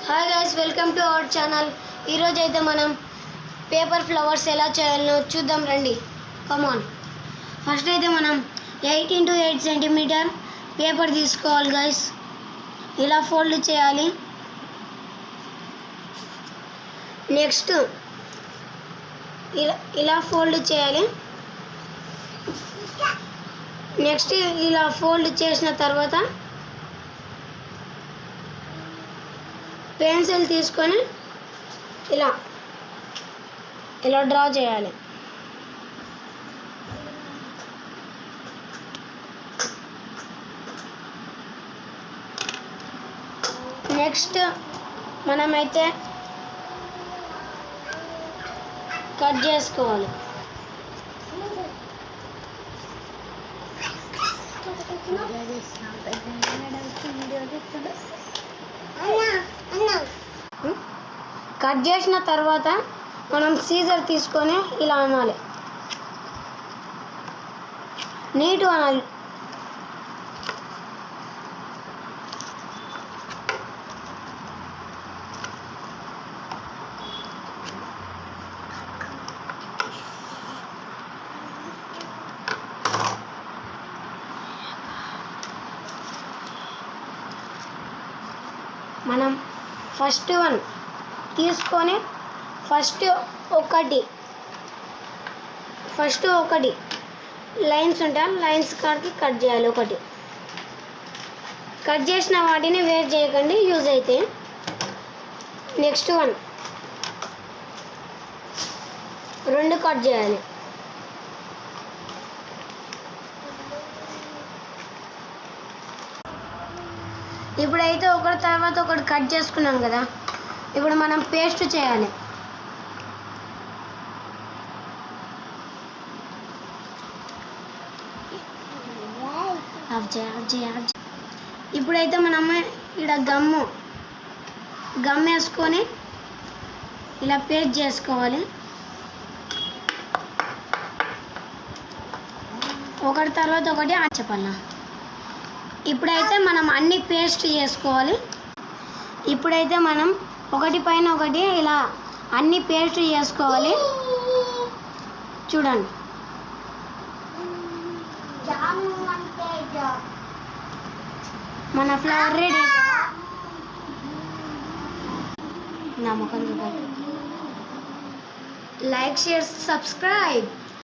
Hi guys, welcome to our channel. ఈరోజు అయితే మనం పేపర్ ఫ్లవర్స్ ఎలా చేయాలో చూద్దాం రండి. కమాన్. ఫస్ట్ అయితే మనం 8 x 8 సెంటీమీటర్ పేపర్ తీసుకోవాలి గైస్. ఇలా ఫోల్డ్ చేయాలి. నెక్స్ట్ ఇలా ఫోల్డ్ చేయాలి. నెక్స్ట్ ఇలా ఫోల్డ్ చేసిన తర్వాత పెన్సిల్ తీసుకొని ఇలా డ్రా చేయాలి. నెక్స్ట్ మనమైతే కట్ చేసుకోవాలి. కట్ చేసిన తర్వాత మనం సీజర్ తీసుకొని ఇలా అనాలి, నీట్గా అనాలి. మనం ఫస్ట్ వన్ తీసుకొని ఫస్ట్ ఒకటి లైన్స్ ఉంటాయి, లైన్స్ కాడికి కట్ చేయాలి. ఒకటి కట్ చేసిన వాటిని వేస్ట్ చేయకండి, యూజ్ అయితే. నెక్స్ట్ వన్ 2 కట్ చేయాలి. ఇప్పుడైతే ఒకటి తర్వాత ఒకటి కట్ చేసుకున్నాం కదా, ఇప్పుడు మనం పేస్ట్ చేయాలి. ఇప్పుడైతే మనం ఇక్కడ గమ్ వేసుకొని ఇలా పేస్ట్ చేసుకోవాలి. ఒకటి తర్వాత ఒకటి చెప్పాల. ఇప్పుడైతే మనం అన్ని పేస్ట్ చేసుకోవాలి. ఇప్పుడైతే మనం ఒకటి పైన ఒకటి ఇలా అన్ని పేస్ట్ చేసుకోవాలి. చూడండి, మన ఫ్లవర్ రెడీ. నా ముఖం చూడండి. Like, share, subscribe.